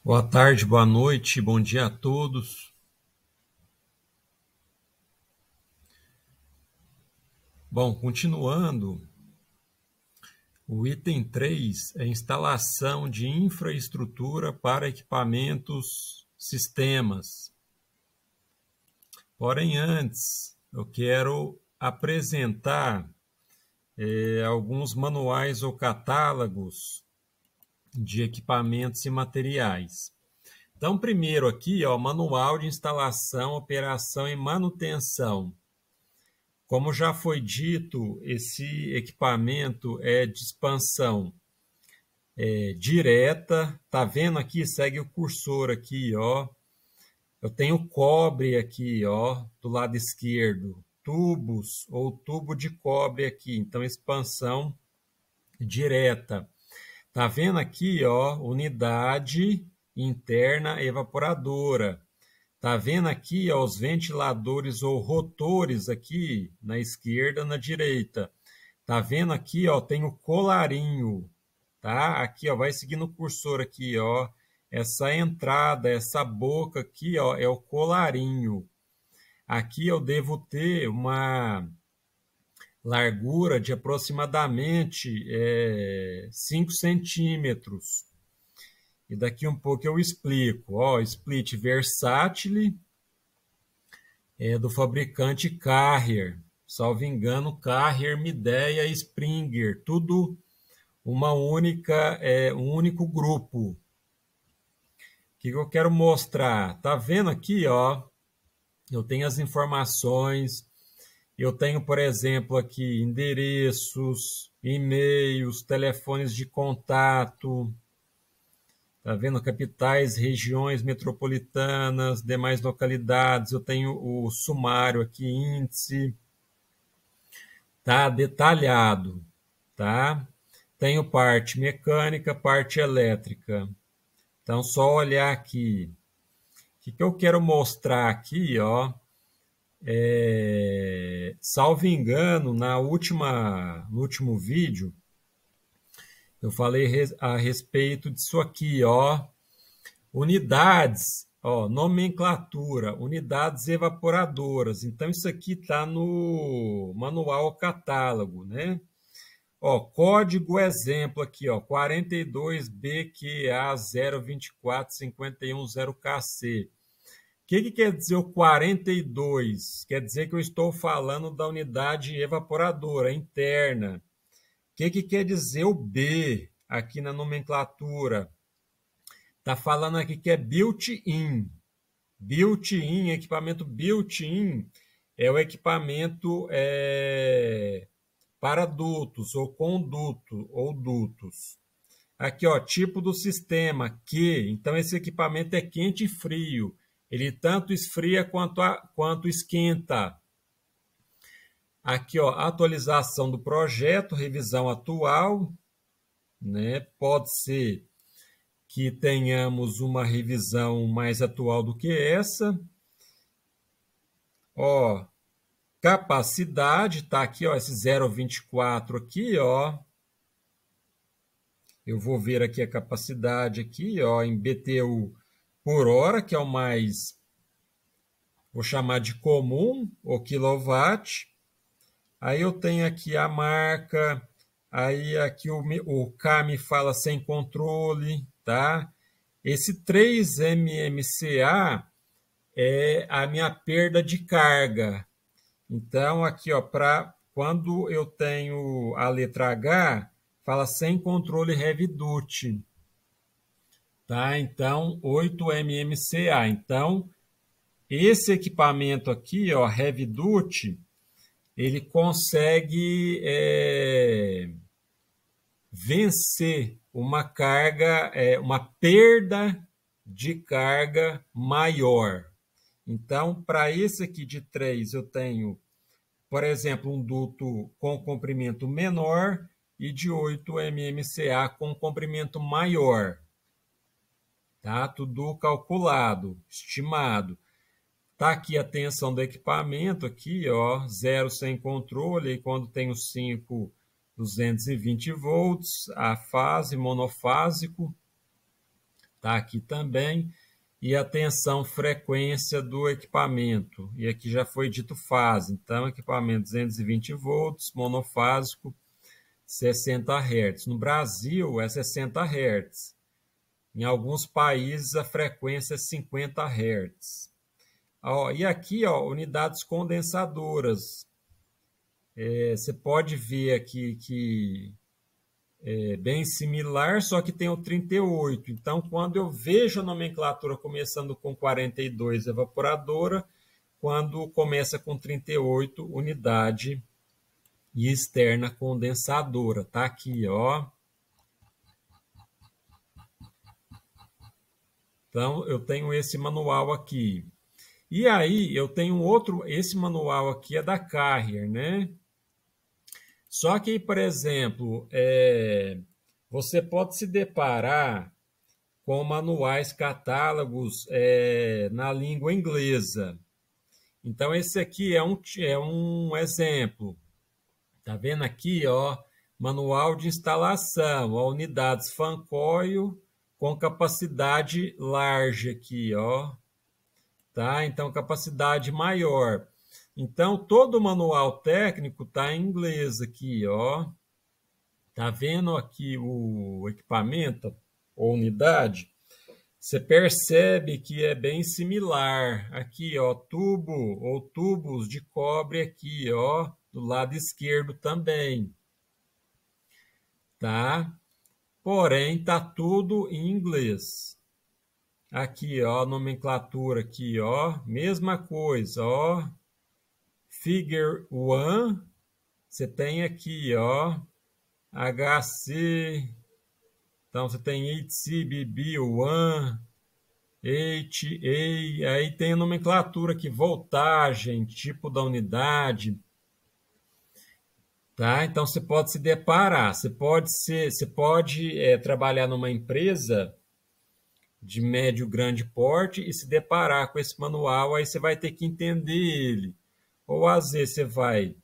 Boa tarde, boa noite, bom dia a todos. Bom, continuando, o item 3 é instalação de infraestrutura para equipamentos, sistemas. Porém, antes, eu quero apresentar alguns manuais ou catálogos de equipamentos e materiais. Então, primeiro aqui, manual de instalação, operação e manutenção. Como já foi dito, esse equipamento é de expansão direta. Tá vendo aqui? Segue o cursor aqui, ó. Eu tenho cobre aqui, ó, do lado esquerdo. Tubos ou tubo de cobre aqui. Então, expansão direta. Tá vendo aqui, ó, unidade interna evaporadora. Tá vendo aqui, ó, os ventiladores ou rotores aqui na esquerda, na direita. Tá vendo aqui, ó, tem o colarinho, tá? Aqui, ó, vai seguindo o cursor aqui, ó. Essa entrada, essa boca aqui, ó, é o colarinho. Aqui eu devo ter uma largura de aproximadamente 5 centímetros. E daqui um pouco eu explico. Ó, split versátil do fabricante Carrier. Salvo engano, Carrier, Midea e Springer. Tudo um único grupo. O que eu quero mostrar? Tá vendo aqui, ó? Eu tenho as informações. Eu tenho, por exemplo, aqui endereços, e-mails, telefones de contato. Tá vendo? Capitais, regiões metropolitanas, demais localidades. Eu tenho o sumário aqui, índice. Tá detalhado, tá? Tenho parte mecânica, parte elétrica. Então, só olhar aqui. O que eu quero mostrar aqui, ó, salvo engano, no último vídeo, eu falei a respeito disso aqui, ó, unidades, ó, nomenclatura, unidades evaporadoras. Então, isso aqui está no manual catálogo, né? Ó, código exemplo aqui, ó, 42BQA024510KC. O que quer dizer o 42? Quer dizer que eu estou falando da unidade evaporadora interna. O que quer dizer o B aqui na nomenclatura? Está falando aqui que é built-in. Built-in, equipamento built-in é o equipamento para dutos ou conduto ou dutos. Aqui, ó, tipo do sistema, que. Então, esse equipamento é quente e frio. Ele tanto esfria quanto esquenta. Aqui, ó, atualização do projeto, revisão atual, né? Pode ser que tenhamos uma revisão mais atual do que essa. Ó, capacidade, tá aqui, ó, esse 0,24 aqui, ó. Eu vou ver aqui a capacidade aqui, ó, em BTU por hora, que é o mais, vou chamar de comum, o quilowatt. Aí eu tenho aqui a marca, aí aqui o K me fala sem controle, tá? Esse 3 mmCA é a minha perda de carga. Então, aqui, ó, quando eu tenho a letra H, fala sem controle heavy duty. Tá? Então, 8 mmCA. Então, esse equipamento aqui, ó, heavy duty, ele consegue vencer uma carga, uma perda de carga maior. Então, para esse aqui de 3, eu tenho, por exemplo, um duto com comprimento menor e de 8 mmCA com comprimento maior. Tá? Tudo calculado, estimado. Tá aqui a tensão do equipamento, aqui, ó, 0 sem controle, e quando tem o 5, 220 volts, a fase, monofásico. Está aqui também. E a tensão frequência do equipamento. E aqui já foi dito fase. Então, equipamento 220 volts, monofásico, 60 Hz. No Brasil, é 60 Hz. Em alguns países, a frequência é 50 Hz. E aqui, unidades condensadoras. Você pode ver aqui que é bem similar, só que tem o 38. Então, quando eu vejo a nomenclatura começando com 42, evaporadora, quando começa com 38, unidade externa condensadora. Tá aqui, ó. Então, eu tenho esse manual aqui. E aí, eu tenho outro, esse manual aqui é da Carrier, né? Só que, por exemplo, você pode se deparar com manuais, catálogos na língua inglesa. Então, esse aqui é um exemplo. Tá vendo aqui, ó, manual de instalação, ó, unidades fan coil com capacidade large aqui, ó. Tá? Então, capacidade maior. Então, todo o manual técnico está em inglês aqui, ó. Tá vendo aqui o equipamento ou unidade? Você percebe que é bem similar. Aqui, ó, tubo ou tubos de cobre aqui, ó, do lado esquerdo também. Tá? Porém, tá tudo em inglês. Aqui, ó, nomenclatura aqui, ó, mesma coisa, ó. Figure 1, você tem aqui, ó, HC, então você tem HCBB1, HA, aí tem a nomenclatura aqui, voltagem, tipo da unidade, tá? Então você pode se deparar, você pode trabalhar numa empresa de médio grande porte e se deparar com esse manual, aí você vai ter que entender ele. Ou às vezes você vai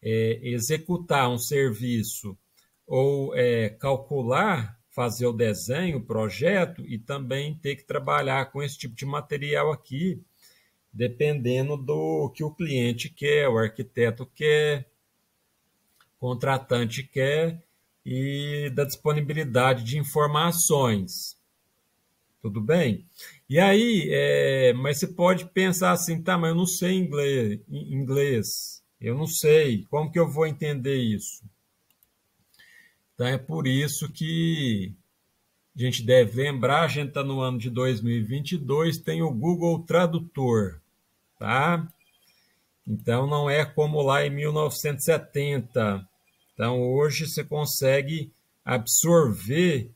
executar um serviço ou calcular, fazer o desenho, o projeto e também ter que trabalhar com esse tipo de material aqui, dependendo do que o cliente quer, o arquiteto quer, o contratante quer e da disponibilidade de informações. Tudo bem? E aí, mas você pode pensar assim, tá, mas eu não sei inglês, eu não sei, como que eu vou entender isso? Então é por isso que a gente deve lembrar, a gente está no ano de 2022, tem o Google Tradutor, tá? Então não é como lá em 1970. Então hoje você consegue absorver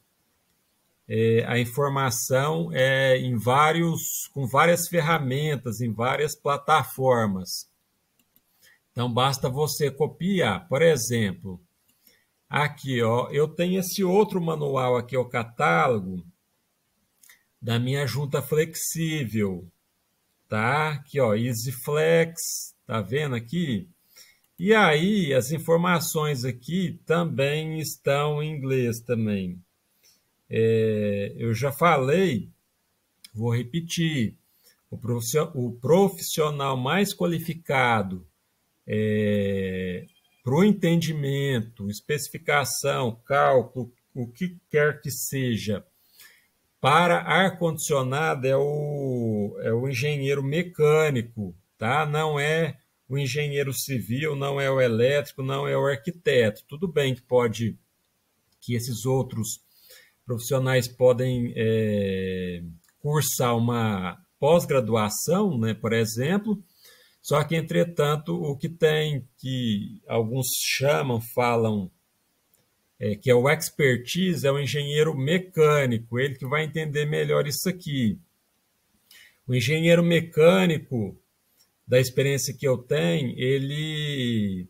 a informação com várias ferramentas, em várias plataformas. Então, basta você copiar. Por exemplo, aqui, ó, eu tenho esse outro manual aqui, o catálogo da minha junta flexível, tá? Aqui, ó, EasyFlex, tá vendo aqui? E aí, as informações aqui também estão em inglês também. Eu já falei, vou repetir, o profissional mais qualificado para o entendimento, especificação, cálculo, o que quer que seja, para ar-condicionado é o engenheiro mecânico, tá? Não é o engenheiro civil, não é o elétrico, não é o arquiteto. Tudo bem que esses outros profissionais podem cursar uma pós-graduação, né, por exemplo, só que, entretanto, o que tem, que alguns falam, que é o expertise, é o engenheiro mecânico, ele que vai entender melhor isso aqui. O engenheiro mecânico, da experiência que eu tenho, ele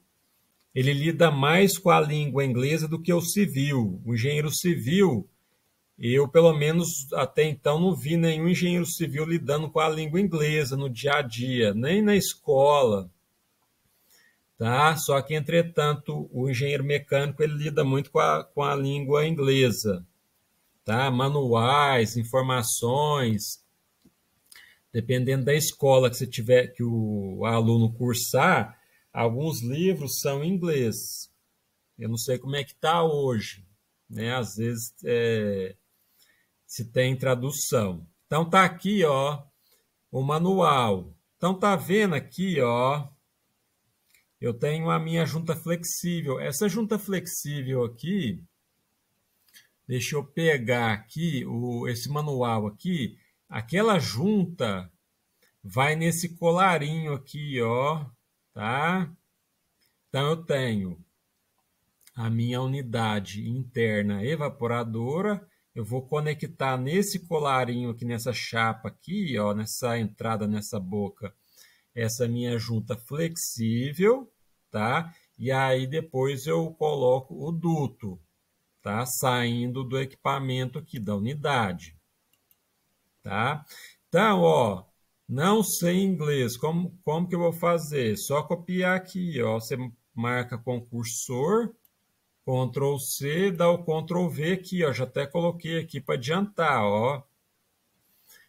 lida mais com a língua inglesa do que o civil. O engenheiro civil, eu, pelo menos até então, não vi nenhum engenheiro civil lidando com a língua inglesa no dia a dia, nem na escola. Tá? Só que, entretanto, o engenheiro mecânico ele lida muito com a língua inglesa. tá? Manuais, informações, dependendo da escola que você tiver, que o aluno cursar, alguns livros são em inglês. Eu não sei como é que está hoje, né? Às vezes se tem tradução. Então tá aqui, ó, o manual. Então tá vendo aqui, ó, eu tenho a minha junta flexível. Essa junta flexível aqui, deixa eu pegar aqui esse manual aqui. Aquela junta vai nesse colarinho aqui, ó, tá? Então eu tenho a minha unidade interna evaporadora. Eu vou conectar nesse colarinho aqui, nessa chapa aqui, ó, nessa entrada, nessa boca, essa minha junta flexível, tá? E aí depois eu coloco o duto, tá? Saindo do equipamento aqui, da unidade, tá? Então, ó, não sei inglês, como que eu vou fazer? Só copiar aqui, ó, você marca com cursor, Ctrl C, dá o Ctrl V aqui, ó, já até coloquei aqui para adiantar, ó. O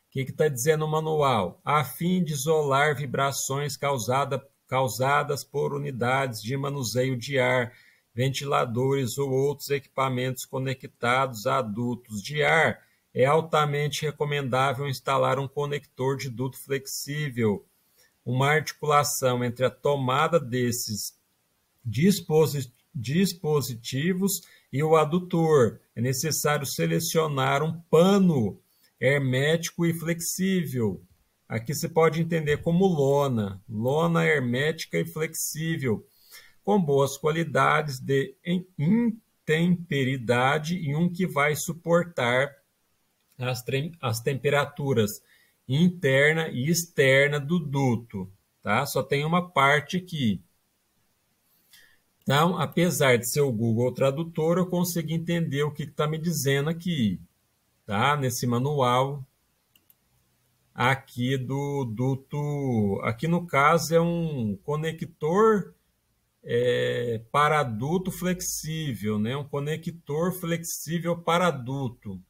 que está dizendo o manual? A fim de isolar vibrações causadas por unidades de manuseio de ar, ventiladores ou outros equipamentos conectados a dutos de ar, é altamente recomendável instalar um conector de duto flexível, uma articulação entre a tomada desses dispositivos e o adutor. É necessário selecionar um pano hermético e flexível. Aqui você pode entender como lona hermética e flexível, com boas qualidades de intemperidade e um que vai suportar as temperaturas interna e externa do duto. Tá? Só tem uma parte aqui. Então, apesar de ser o Google Tradutor, eu consegui entender o que está me dizendo aqui, tá? Nesse manual aqui do duto. Aqui no caso é um conector para duto flexível, né? Um conector flexível para duto.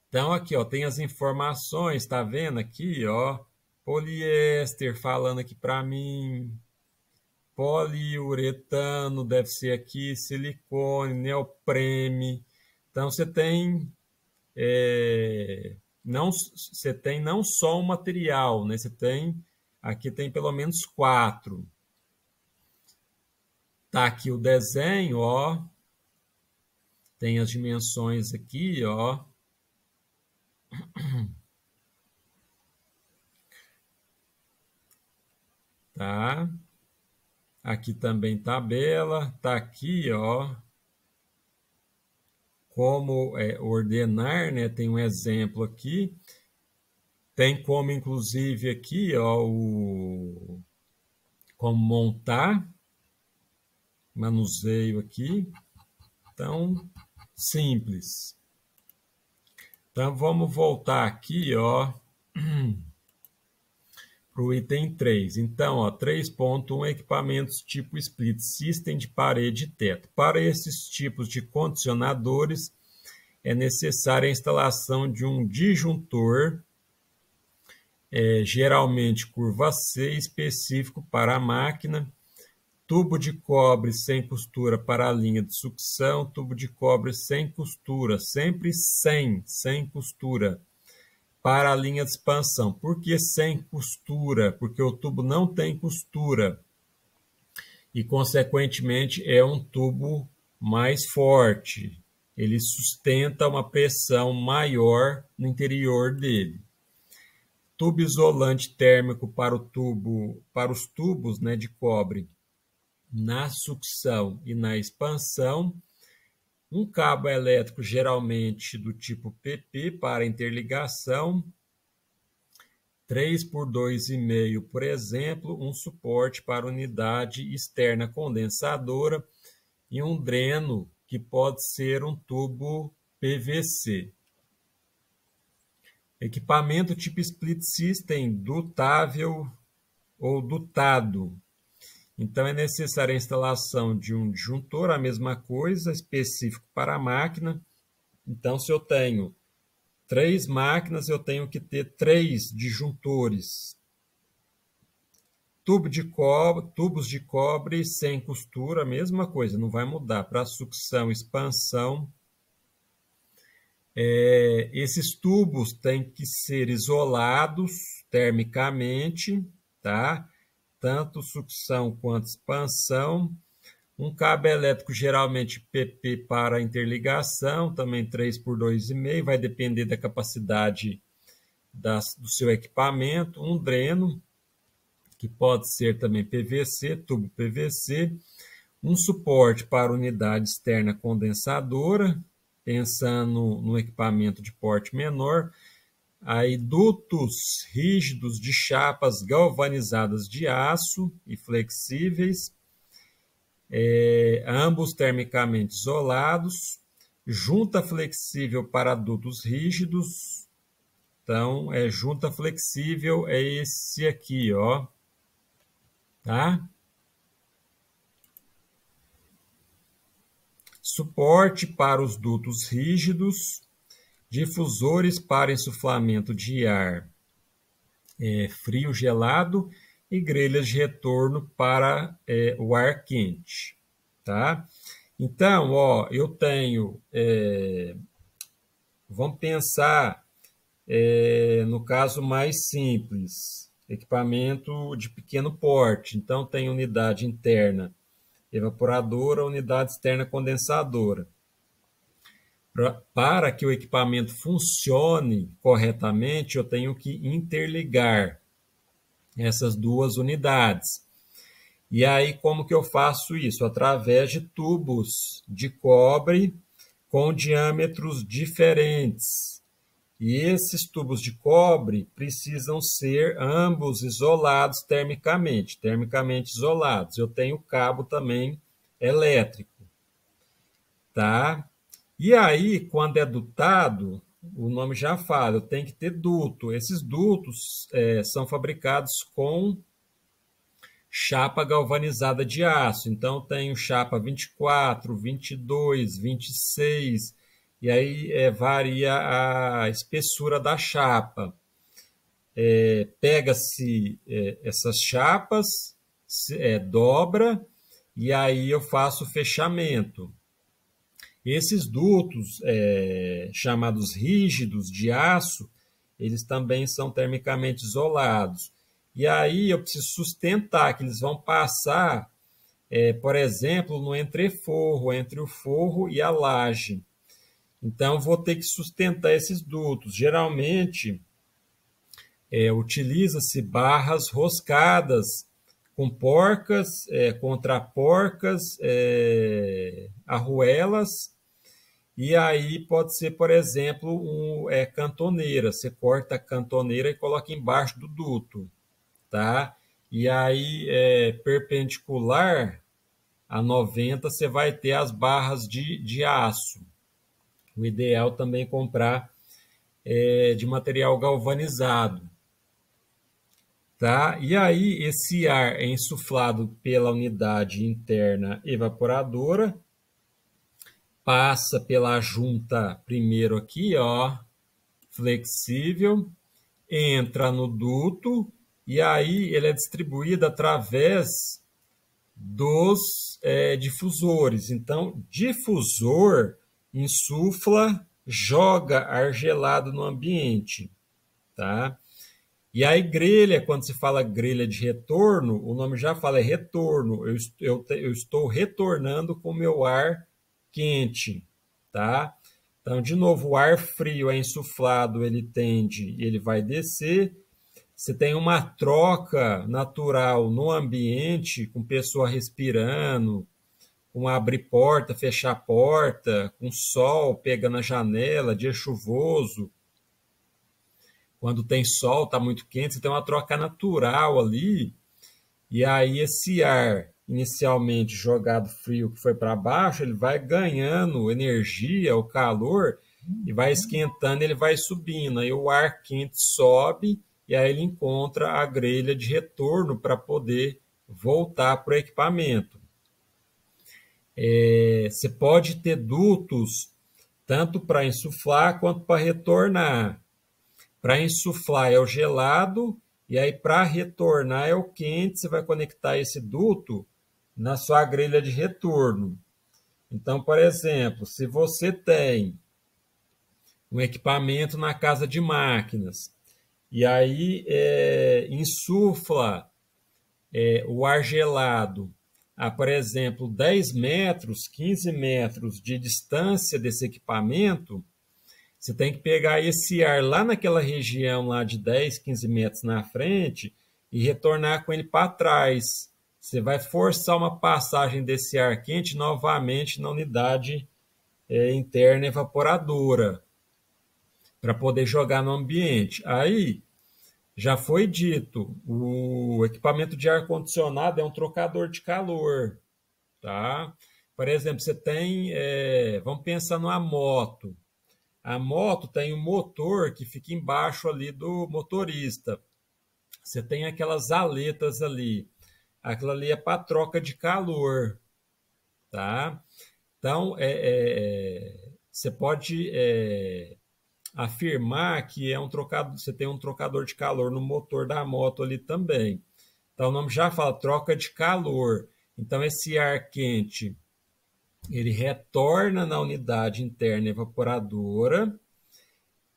Então, aqui, ó, tem as informações, tá vendo aqui, ó? Poliéster falando aqui para mim. Poliuretano deve ser aqui, silicone, neoprene. Então você tem não só um material, né? Você tem aqui tem pelo menos 4. Tá aqui o desenho, ó. Tem as dimensões aqui, ó. Tá? Aqui também tabela, tá aqui, ó. Como ordenar, né? Tem um exemplo aqui. Tem como, inclusive, aqui, ó, como montar, manuseio aqui. Então, simples. Então, vamos voltar aqui, ó, para o item 3. Então, ó, 3.1, equipamentos tipo split system de parede e teto. Para esses tipos de condicionadores, é necessária a instalação de um disjuntor, geralmente curva C, específico para a máquina, tubo de cobre sem costura para a linha de sucção, tubo de cobre sem costura, sempre sem costura, para a linha de expansão. Por que sem costura? Porque o tubo não tem costura e, consequentemente, é um tubo mais forte. Ele sustenta uma pressão maior no interior dele. Tubo isolante térmico para os tubos, né, de cobre na sucção e na expansão. Um cabo elétrico, geralmente do tipo PP, para interligação. 3 por 2,5, por exemplo, um suporte para unidade externa condensadora e um dreno, que pode ser um tubo PVC. Equipamento tipo split system, dutável ou dutado. Então, é necessária a instalação de um disjuntor, a mesma coisa, específico para a máquina, Então, se eu tenho 3 máquinas, eu tenho que ter 3 disjuntores. Tubos de cobre sem costura, a mesma coisa, não vai mudar. Para sucção, expansão, esses tubos têm que ser isolados termicamente, tá? Tanto sucção quanto expansão. Um cabo elétrico, geralmente PP para interligação, também 3 por 2,5, vai depender da capacidade do seu equipamento. Um dreno, que pode ser também PVC, tubo PVC. Um suporte para unidade externa condensadora, pensando no equipamento de porte menor. Aí, dutos rígidos de chapas galvanizadas de aço e flexíveis, ambos termicamente isolados. Junta flexível para dutos rígidos. Então, junta flexível é esse aqui, ó. Tá? Suporte para os dutos rígidos, difusores para insuflamento de ar frio gelado e grelhas de retorno para o ar quente, tá? Então, ó, eu tenho, vamos pensar no caso mais simples, equipamento de pequeno porte. Então, tem unidade interna evaporadora, unidade externa condensadora. Para que o equipamento funcione corretamente, eu tenho que interligar essas duas unidades. E aí, como que eu faço isso? Através de tubos de cobre com diâmetros diferentes. E esses tubos de cobre precisam ser ambos isolados termicamente isolados. Eu tenho cabo também elétrico, tá? E aí, quando é dutado, o nome já fala, eu tenho que ter duto. Esses dutos são fabricados com chapa galvanizada de aço. Então, tenho chapa 24, 22, 26, e aí varia a espessura da chapa. Pega-se essas chapas, dobra, e aí eu faço o fechamento. Esses dutos, chamados rígidos de aço, eles também são termicamente isolados. E aí eu preciso sustentar que eles vão passar, por exemplo, no entreforro, entre o forro e a laje. Então, vou ter que sustentar esses dutos. Geralmente, utiliza-se barras roscadas com porcas, contraporcas, arruelas, e aí pode ser, por exemplo, cantoneira. Você corta a cantoneira e coloca embaixo do duto, tá? E aí, perpendicular a 90, você vai ter as barras de aço. O ideal também é comprar de material galvanizado. Tá? E aí, esse ar é insuflado pela unidade interna evaporadora, passa pela junta primeiro aqui, ó, flexível, entra no duto, e aí ele é distribuído através dos difusores. Então, difusor insufla, joga ar gelado no ambiente, tá? E aí, grelha, quando se fala grelha de retorno, o nome já fala, é retorno. Eu estou retornando com o meu ar quente, tá? Então, de novo, o ar frio é insuflado, ele tende, ele vai descer. Você tem uma troca natural no ambiente, com pessoa respirando, com abrir porta, fechar porta, com sol pegando a janela, dia chuvoso. Quando tem sol, está muito quente, você tem uma troca natural ali, e aí esse ar inicialmente jogado frio que foi para baixo, ele vai ganhando energia, o calor, e vai esquentando, ele vai subindo. Aí o ar quente sobe, e aí ele encontra a grelha de retorno para poder voltar para o equipamento. Você pode ter dutos tanto para insuflar quanto para retornar. Para insuflar é o gelado, e aí para retornar é o quente. Você vai conectar esse duto na sua grelha de retorno. Então, por exemplo, se você tem um equipamento na casa de máquinas, e aí insufla o ar gelado a, por exemplo, 10 metros, 15 metros de distância desse equipamento, você tem que pegar esse ar lá naquela região lá de 10, 15 metros na frente e retornar com ele para trás. Você vai forçar uma passagem desse ar quente novamente na unidade interna evaporadora para poder jogar no ambiente. Aí, já foi dito, o equipamento de ar-condicionado é um trocador de calor, tá? Por exemplo, você tem, vamos pensar numa moto. A moto tem um motor que fica embaixo ali do motorista. Você tem aquelas aletas ali. Aquilo ali é para troca de calor, tá? Então, você pode afirmar que você tem um trocador de calor no motor da moto ali também. Então, o nome já fala troca de calor. Então, esse ar quente, ele retorna na unidade interna evaporadora.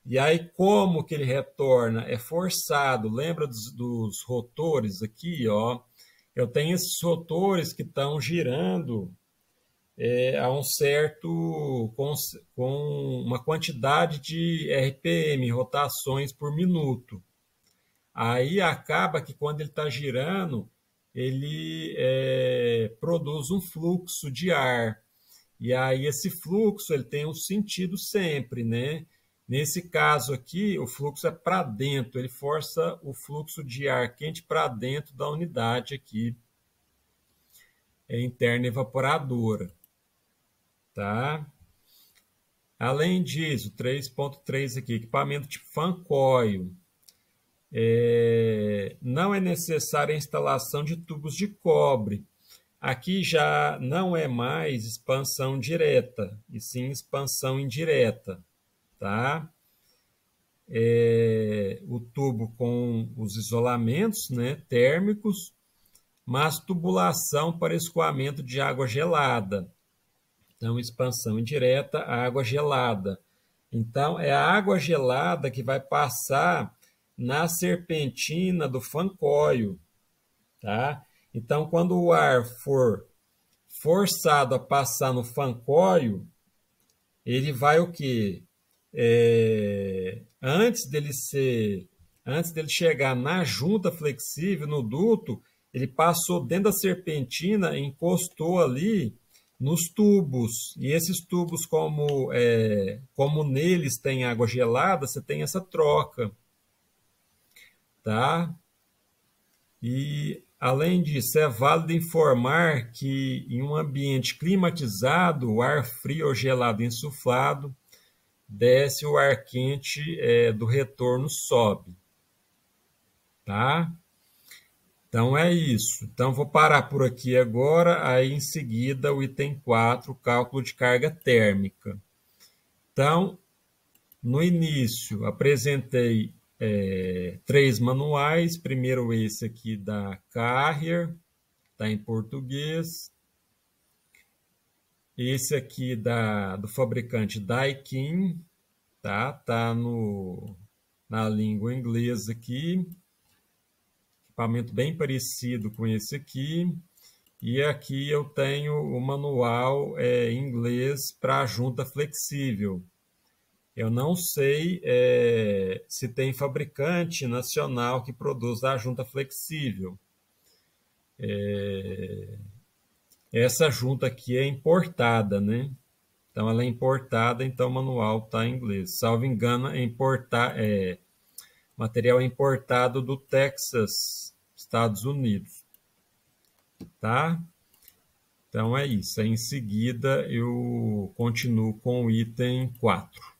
E aí, como que ele retorna? É forçado. Lembra dos rotores aqui, ó? Eu tenho esses rotores que estão girando a um certo, com uma quantidade de RPM, rotações por minuto. Aí acaba que quando ele está girando, ele produz um fluxo de ar. E aí esse fluxo ele tem um sentido sempre, né? Nesse caso aqui, o fluxo é para dentro, ele força o fluxo de ar quente para dentro da unidade aqui interna evaporadora. Tá? Além disso, 3.3 aqui, equipamento tipo fan coil. Não é necessária a instalação de tubos de cobre. Aqui já não é mais expansão direta, e sim expansão indireta. Tá? O tubo com os isolamentos, né, térmicos, mas tubulação para escoamento de água gelada. Então, expansão indireta, água gelada. Então, é a água gelada que vai passar na serpentina do fan coil, tá? Então, quando o ar for forçado a passar no fan coil, ele vai o quê? Antes dele chegar na junta flexível, no duto, ele passou dentro da serpentina, encostou ali nos tubos. E esses tubos, como neles tem água gelada, você tem essa troca. Tá? E, além disso, é válido informar que em um ambiente climatizado, o ar frio ou gelado insuflado, desce, o ar quente do retorno sobe. Tá? Então é isso. Então vou parar por aqui agora, aí em seguida o item 4, cálculo de carga térmica. Então, no início apresentei 3 manuais, primeiro esse aqui da Carrier, está em português. Esse aqui do fabricante Daikin, tá na língua inglesa aqui. Equipamento bem parecido com esse aqui. E aqui eu tenho o manual em inglês para a junta flexível. Eu não sei se tem fabricante nacional que produz a junta flexível. Essa junta aqui é importada, né? Então ela é importada, então o manual está em inglês. Salvo engano, material importado do Texas, Estados Unidos. Tá? Então é isso. Em seguida eu continuo com o item 4.